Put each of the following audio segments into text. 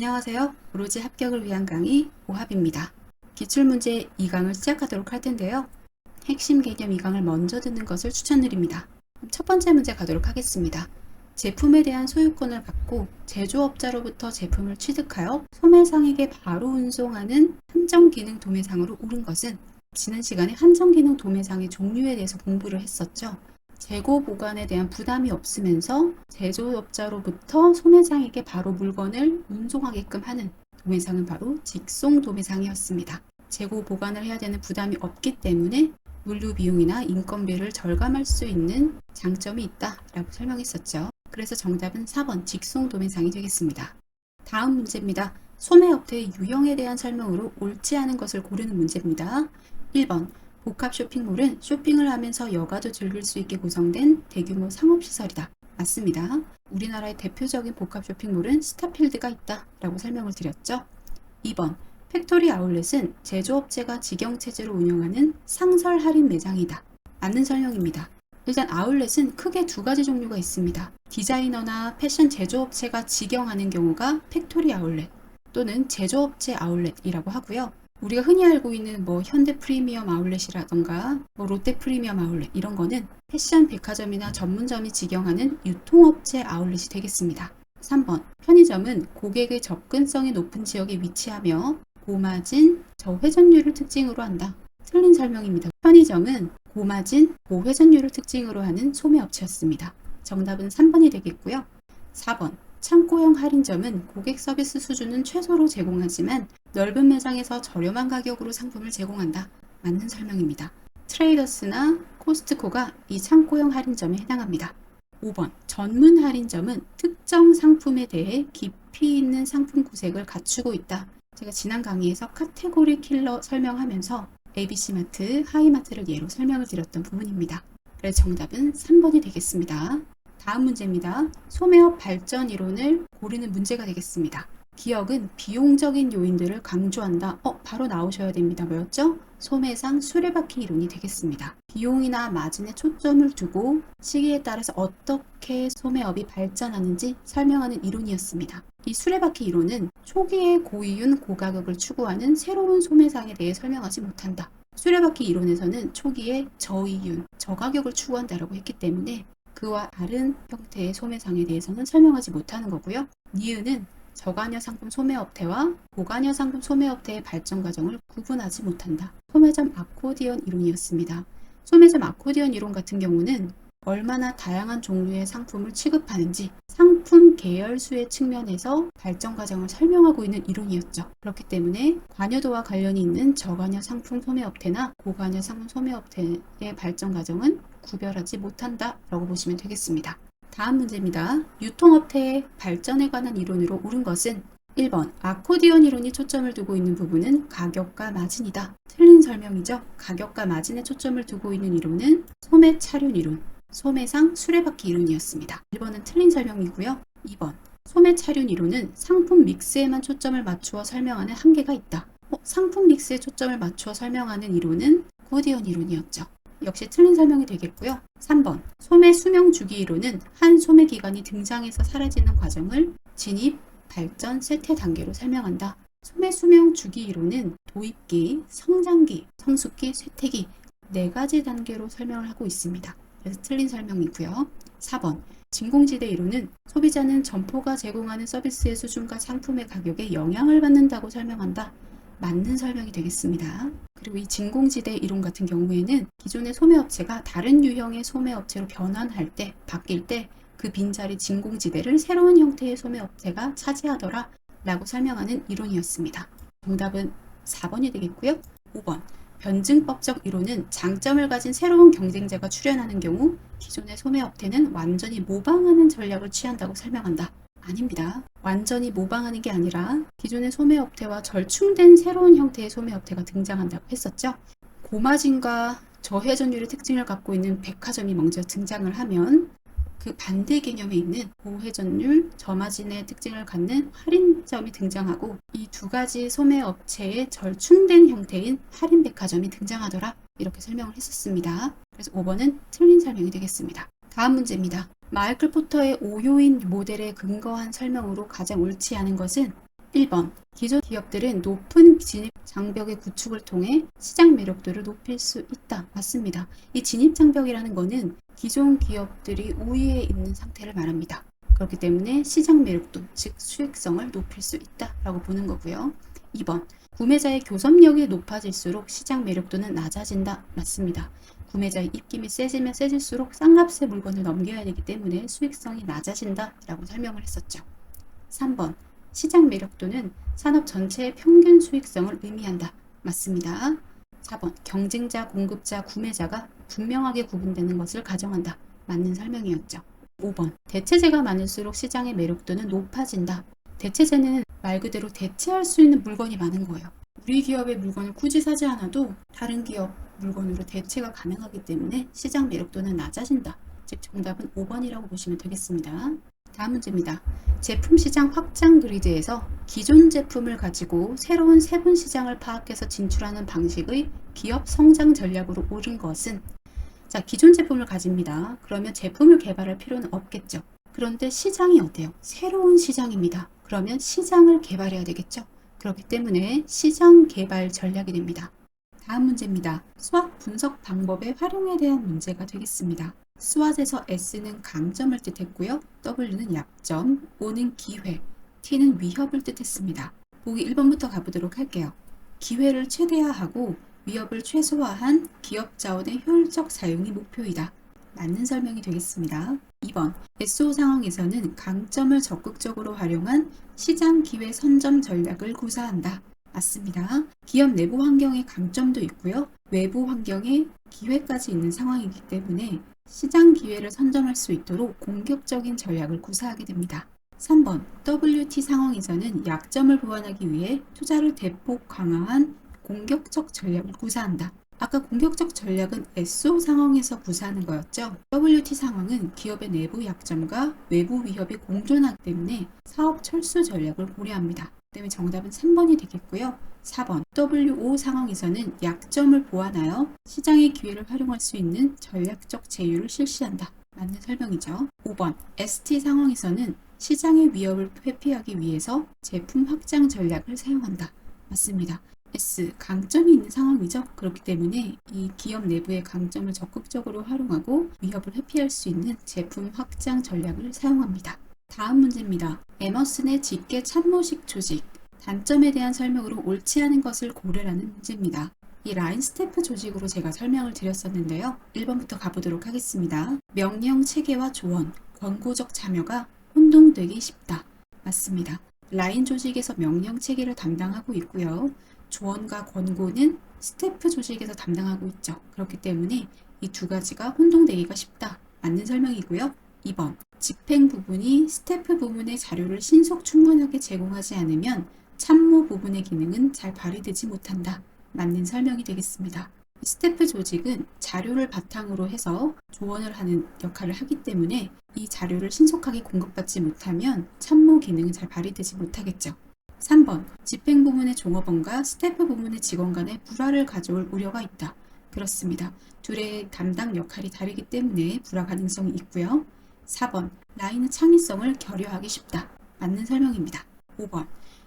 안녕하세요. 오로지 합격을 위한 강의 오합입니다. 기출문제 2강을 시작하도록 할 텐데요. 핵심 개념 2강을 먼저 듣는 것을 추천드립니다. 첫 번째 문제 가도록 하겠습니다. 제품에 대한 소유권을 갖고 제조업자로부터 제품을 취득하여 소매상에게 바로 운송하는 한정기능 도매상으로 오른 것은 지난 시간에 한정기능 도매상의 종류에 대해서 공부를 했었죠. 재고 보관에 대한 부담이 없으면서 제조업자로부터 소매상에게 바로 물건을 운송하게끔 하는 도매상은 바로 직송 도매상이었습니다. 재고 보관을 해야 되는 부담이 없기 때문에 물류 비용이나 인건비를 절감할 수 있는 장점이 있다라고 설명했었죠. 그래서 정답은 4번 직송 도매상이 되겠습니다. 다음 문제입니다. 소매업체의 유형에 대한 설명으로 옳지 않은 것을 고르는 문제입니다. 1번 복합 쇼핑몰은 쇼핑을 하면서 여가도 즐길 수 있게 구성된 대규모 상업시설이다. 맞습니다. 우리나라의 대표적인 복합 쇼핑몰은 스타필드가 있다 라고 설명을 드렸죠. 2번 팩토리 아울렛은 제조업체가 직영체제로 운영하는 상설 할인 매장이다. 맞는 설명입니다. 일단 아울렛은 크게 두 가지 종류가 있습니다. 디자이너나 패션 제조업체가 직영하는 경우가 팩토리 아울렛 또는 제조업체 아울렛이라고 하고요. 우리가 흔히 알고 있는 현대 프리미엄 아울렛이라던가 롯데 프리미엄 아울렛 이런 거는 패션 백화점이나 전문점이 직영하는 유통업체 아울렛이 되겠습니다. 3번 편의점은 고객의 접근성이 높은 지역에 위치하며 고마진, 저회전율을 특징으로 한다. 틀린 설명입니다. 편의점은 고마진, 고회전율을 특징으로 하는 소매업체였습니다. 정답은 3번이 되겠고요. 4번 창고형 할인점은 고객 서비스 수준은 최소로 제공하지만 넓은 매장에서 저렴한 가격으로 상품을 제공한다. 맞는 설명입니다. 트레이더스나 코스트코가 이 창고형 할인점에 해당합니다. 5번 전문 할인점은 특정 상품에 대해 깊이 있는 상품 구색을 갖추고 있다. 제가 지난 강의에서 카테고리 킬러 설명하면서 ABC마트, 하이마트를 예로 설명을 드렸던 부분입니다. 그래서 정답은 3번이 되겠습니다. 다음 문제입니다. 소매업 발전 이론을 고르는 문제가 되겠습니다. 기억은 비용적인 요인들을 강조한다. 바로 나오셔야 됩니다. 뭐였죠? 소매상 수레바퀴 이론이 되겠습니다. 비용이나 마진에 초점을 두고 시기에 따라서 어떻게 소매업이 발전하는지 설명하는 이론이었습니다. 이 수레바퀴 이론은 초기에 고이윤, 고가격을 추구하는 새로운 소매상에 대해 설명하지 못한다. 수레바퀴 이론에서는 초기에 저이윤, 저가격을 추구한다라고 했기 때문에 그와 다른 형태의 소매상에 대해서는 설명하지 못하는 거고요. 니은은 저가녀 상품 소매업태와 고가녀 상품 소매업태의 발전 과정을 구분하지 못한다. 소매점 아코디언 이론이었습니다. 소매점 아코디언 이론 같은 경우는 얼마나 다양한 종류의 상품을 취급하는지 상품 계열수의 측면에서 발전 과정을 설명하고 있는 이론이었죠. 그렇기 때문에 관여도와 관련이 있는 저가녀 상품 소매업태나 고가녀 상품 소매업태의 발전 과정은 구별하지 못한다라고 보시면 되겠습니다. 다음 문제입니다. 유통업태의 발전에 관한 이론으로 옳은 것은 1번 아코디언 이론이 초점을 두고 있는 부분은 가격과 마진이다. 틀린 설명이죠. 가격과 마진에 초점을 두고 있는 이론은 소매차륜 이론, 소매상 수레바퀴 이론이었습니다. 1번은 틀린 설명이고요. 2번 소매차륜 이론은 상품 믹스에만 초점을 맞추어 설명하는 한계가 있다. 상품 믹스에 초점을 맞추어 설명하는 이론은 아코디언 이론이었죠. 역시 틀린 설명이 되겠고요. 3번 소매 수명 주기 이론은 한 소매 기간이 등장해서 사라지는 과정을 진입, 발전, 쇠퇴 단계로 설명한다. 소매 수명 주기 이론은 도입기, 성장기, 성숙기, 쇠퇴기 4가지 단계로 설명을 하고 있습니다. 그래서 틀린 설명이고요. 4번 진공지대 이론은 소비자는 점포가 제공하는 서비스의 수준과 상품의 가격에 영향을 받는다고 설명한다. 맞는 설명이 되겠습니다. 그리고 이 진공지대 이론 같은 경우에는 기존의 소매업체가 다른 유형의 소매업체로 변환할 때, 바뀔 때 그 빈자리 진공지대를 새로운 형태의 소매업체가 차지하더라 라고 설명하는 이론이었습니다. 정답은 4번이 되겠고요. 5번 변증법적 이론은 장점을 가진 새로운 경쟁자가 출현하는 경우 기존의 소매업체는 완전히 모방하는 전략을 취한다고 설명한다. 아닙니다. 완전히 모방하는 게 아니라 기존의 소매업체와 절충된 새로운 형태의 소매업체가 등장한다고 했었죠. 고마진과 저회전율의 특징을 갖고 있는 백화점이 먼저 등장을 하면 그 반대 개념에 있는 고회전율, 저마진의 특징을 갖는 할인점이 등장하고 이 두 가지 소매업체의 절충된 형태인 할인 백화점이 등장하더라. 이렇게 설명을 했었습니다. 그래서 5번은 틀린 설명이 되겠습니다. 다음 문제입니다. 마이클 포터의 5요인 모델에 근거한 설명으로 가장 옳지 않은 것은 1번. 기존 기업들은 높은 진입 장벽의 구축을 통해 시장 매력도를 높일 수 있다. 맞습니다. 이 진입 장벽이라는 것은 기존 기업들이 우위에 있는 상태를 말합니다. 그렇기 때문에 시장 매력도, 즉 수익성을 높일 수 있다라고 보는 거고요. 2번. 구매자의 교섭력이 높아질수록 시장 매력도는 낮아진다. 맞습니다. 구매자의 입김이 세지면 세질수록 싼값의 물건을 넘겨야 되기 때문에 수익성이 낮아진다라고 설명을 했었죠. 3번. 시장 매력도는 산업 전체의 평균 수익성을 의미한다. 맞습니다. 4번. 경쟁자, 공급자, 구매자가 분명하게 구분되는 것을 가정한다. 맞는 설명이었죠. 5번. 대체재가 많을수록 시장의 매력도는 높아진다. 대체재는 말 그대로 대체할 수 있는 물건이 많은 거예요. 우리 기업의 물건을 굳이 사지 않아도 다른 기업 물건으로 대체가 가능하기 때문에 시장 매력도는 낮아진다. 즉 정답은 5번이라고 보시면 되겠습니다. 다음 문제입니다. 제품 시장 확장 그리드에서 기존 제품을 가지고 새로운 세분 시장을 파악해서 진출하는 방식의 기업 성장 전략으로 옳은 것은, 자, 기존 제품을 가집니다. 그러면 제품을 개발할 필요는 없겠죠. 그런데 시장이 어때요? 새로운 시장입니다. 그러면 시장을 개발해야 되겠죠. 그렇기 때문에 시장 개발 전략이 됩니다. 다음 문제입니다. 수학 분석 방법의 활용에 대한 문제가 되겠습니다. SWOT에서 S는 강점을 뜻했고요. W는 약점, O는 기회, T는 위협을 뜻했습니다. 보기 1번부터 가보도록 할게요. 기회를 최대화하고 위협을 최소화한 기업 자원의 효율적 사용이 목표이다. 맞는 설명이 되겠습니다. 2번. SO 상황에서는 강점을 적극적으로 활용한 시장 기회 선점 전략을 구사한다. 맞습니다. 기업 내부 환경에 강점도 있고요. 외부 환경에 기회까지 있는 상황이기 때문에 시장 기회를 선점할 수 있도록 공격적인 전략을 구사하게 됩니다. 3번. WT 상황에서는 약점을 보완하기 위해 투자를 대폭 강화한 공격적 전략을 구사한다. 아까 공격적 전략은 SO 상황에서 구사하는 거였죠. WT 상황은 기업의 내부 약점과 외부 위협이 공존하기 때문에 사업 철수 전략을 고려합니다. 때문에 정답은 3번이 되겠고요. 4번. WO 상황에서는 약점을 보완하여 시장의 기회를 활용할 수 있는 전략적 제휴를 실시한다. 맞는 설명이죠. 5번. ST 상황에서는 시장의 위협을 회피하기 위해서 제품 확장 전략을 사용한다. 맞습니다. S. 강점이 있는 상황이죠. 그렇기 때문에 이 기업 내부의 강점을 적극적으로 활용하고 위협을 회피할 수 있는 제품 확장 전략을 사용합니다. 다음 문제입니다. 에머슨의 직계 참모식 조직, 단점에 대한 설명으로 옳지 않은 것을 고르라는 문제입니다. 이 라인 스태프 조직으로 제가 설명을 드렸었는데요. 1번부터 가보도록 하겠습니다. 명령 체계와 조언, 권고적 참여가 혼동되기 쉽다. 맞습니다. 라인 조직에서 명령 체계를 담당하고 있고요. 조언과 권고는 스태프 조직에서 담당하고 있죠. 그렇기 때문에 이 두 가지가 혼동되기가 쉽다. 맞는 설명이고요. 2번. 집행 부분이 스태프 부분의 자료를 신속 충분하게 제공하지 않으면 참모 부분의 기능은 잘 발휘되지 못한다. 맞는 설명이 되겠습니다. 스태프 조직은 자료를 바탕으로 해서 조언을 하는 역할을 하기 때문에 이 자료를 신속하게 공급받지 못하면 참모 기능은 잘 발휘되지 못하겠죠. 3번. 집행 부문의 종업원과 스태프 부문의 직원 간의 불화를 가져올 우려가 있다. 그렇습니다. 둘의 담당 역할이 다르기 때문에 불화 가능성이 있고요. 4번. 라인은 창의성을 결여하기 쉽다. 맞는 설명입니다. 5번.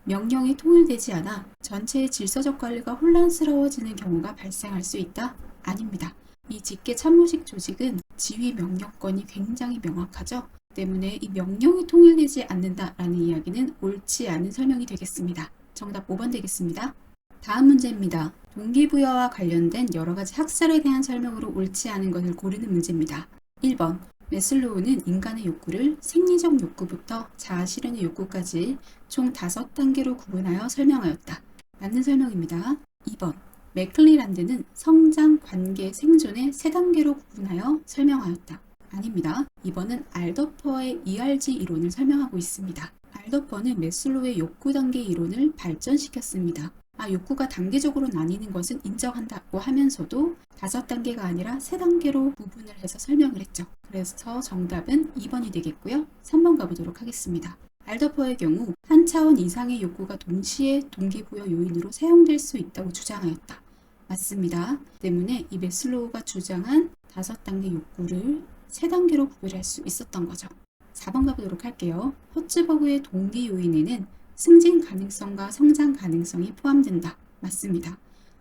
명령이 통일되지 않아 전체의 질서적 관리가 혼란스러워지는 경우가 발생할 수 있다. 아닙니다. 이 직계 참모식 조직은 지휘 명령권이 굉장히 명확하죠. 때문에 이 명령이 통일되지 않는다라는 이야기는 옳지 않은 설명이 되겠습니다. 정답 5번 되겠습니다. 다음 문제입니다. 동기부여와 관련된 여러 가지 학설에 대한 설명으로 옳지 않은 것을 고르는 문제입니다. 1번. 매슬로우는 인간의 욕구를 생리적 욕구부터 자아실현의 욕구까지 총 5단계로 구분하여 설명하였다. 맞는 설명입니다. 2번. 맥클리란드는 성장, 관계, 생존의 3단계로 구분하여 설명하였다. 아닙니다. 2번은 알더퍼의 ERG 이론을 설명하고 있습니다. 알더퍼는 매슬로우의 욕구 단계 이론을 발전시켰습니다. 욕구가 단계적으로 나뉘는 것은 인정한다고 하면서도 5단계가 아니라 3단계로 구분을 해서 설명을 했죠. 그래서 정답은 2번이 되겠고요. 3번 가보도록 하겠습니다. 알더퍼의 경우 한 차원 이상의 욕구가 동시에 동기부여 요인으로 사용될 수 있다고 주장하였다. 맞습니다. 때문에 이 매슬로우가 주장한 5단계 욕구를 3단계로 구별할 수 있었던 거죠. 4번 가보도록 할게요. 허츠버그의 동기 요인에는 승진 가능성과 성장 가능성이 포함된다. 맞습니다.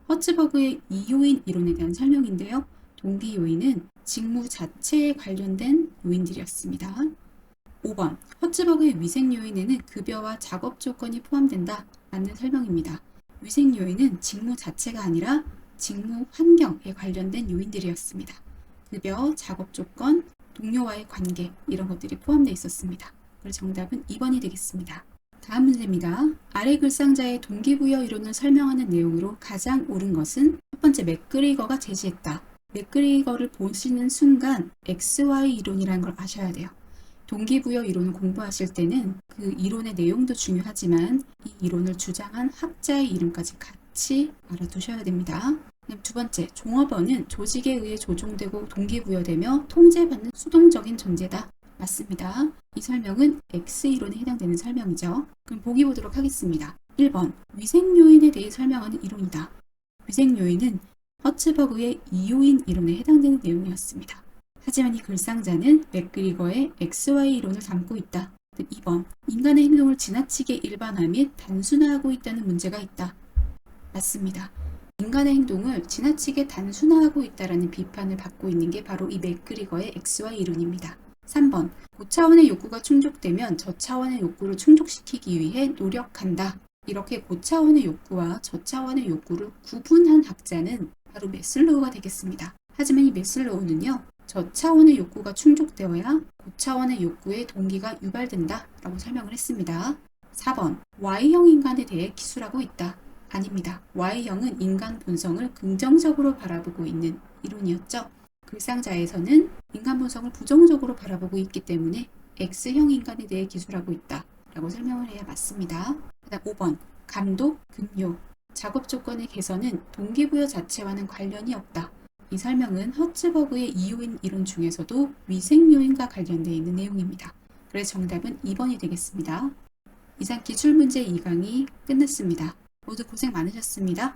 허츠버그의 2요인 이론에 대한 설명인데요. 동기 요인은 직무 자체에 관련된 요인들이었습니다. 5번, 허츠버그의 위생 요인에는 급여와 작업 조건이 포함된다. 맞는 설명입니다. 위생 요인은 직무 자체가 아니라 직무 환경에 관련된 요인들이었습니다. 급여, 작업 조건, 동료와의 관계 이런 것들이 포함되어 있었습니다. 그래서 정답은 2번이 되겠습니다. 다음 문제입니다. 아래 글상자의 동기부여 이론을 설명하는 내용으로 가장 옳은 것은 첫 번째 맥그리거가 제시했다. 맥그리거를 보시는 순간 XY 이론이라는 걸 아셔야 돼요. 동기부여 이론을 공부하실 때는 그 이론의 내용도 중요하지만 이 이론을 주장한 학자의 이름까지 같이 알아두셔야 됩니다. 두 번째, 종업원은 조직에 의해 조종되고 동기부여되며 통제받는 수동적인 존재다. 맞습니다. 이 설명은 X이론에 해당되는 설명이죠. 그럼 보기 보도록 하겠습니다. 1번, 위생요인에 대해 설명하는 이론이다. 위생요인은 허츠버그의 2요인 이론에 해당되는 내용이었습니다. 하지만 이 글상자는 맥그리거의 XY 이론을 담고 있다. 2번, 인간의 행동을 지나치게 일반화 및 단순화하고 있다는 문제가 있다. 맞습니다. 인간의 행동을 지나치게 단순화하고 있다는 비판을 받고 있는 게 바로 이 맥그리거의 XY 이론입니다. 3번, 고차원의 욕구가 충족되면 저차원의 욕구를 충족시키기 위해 노력한다. 이렇게 고차원의 욕구와 저차원의 욕구를 구분한 학자는 바로 매슬로우가 되겠습니다. 하지만 이 매슬로우는요, 저차원의 욕구가 충족되어야 고차원의 욕구의 동기가 유발된다 라고 설명을 했습니다. 4번, Y형 인간에 대해 기술하고 있다. 아닙니다. Y형은 인간 본성을 긍정적으로 바라보고 있는 이론이었죠. 글상자에서는 인간 본성을 부정적으로 바라보고 있기 때문에 X형 인간에 대해 기술하고 있다 라고 설명을 해야 맞습니다. 그다음 5번, 감독, 급료, 작업 조건의 개선은 동기부여 자체와는 관련이 없다. 이 설명은 허츠버그의 2요인 이론 중에서도 위생 요인과 관련되어 있는 내용입니다. 그래서 정답은 2번이 되겠습니다. 이상 기출문제 2강이 끝났습니다. 모두 고생 많으셨습니다.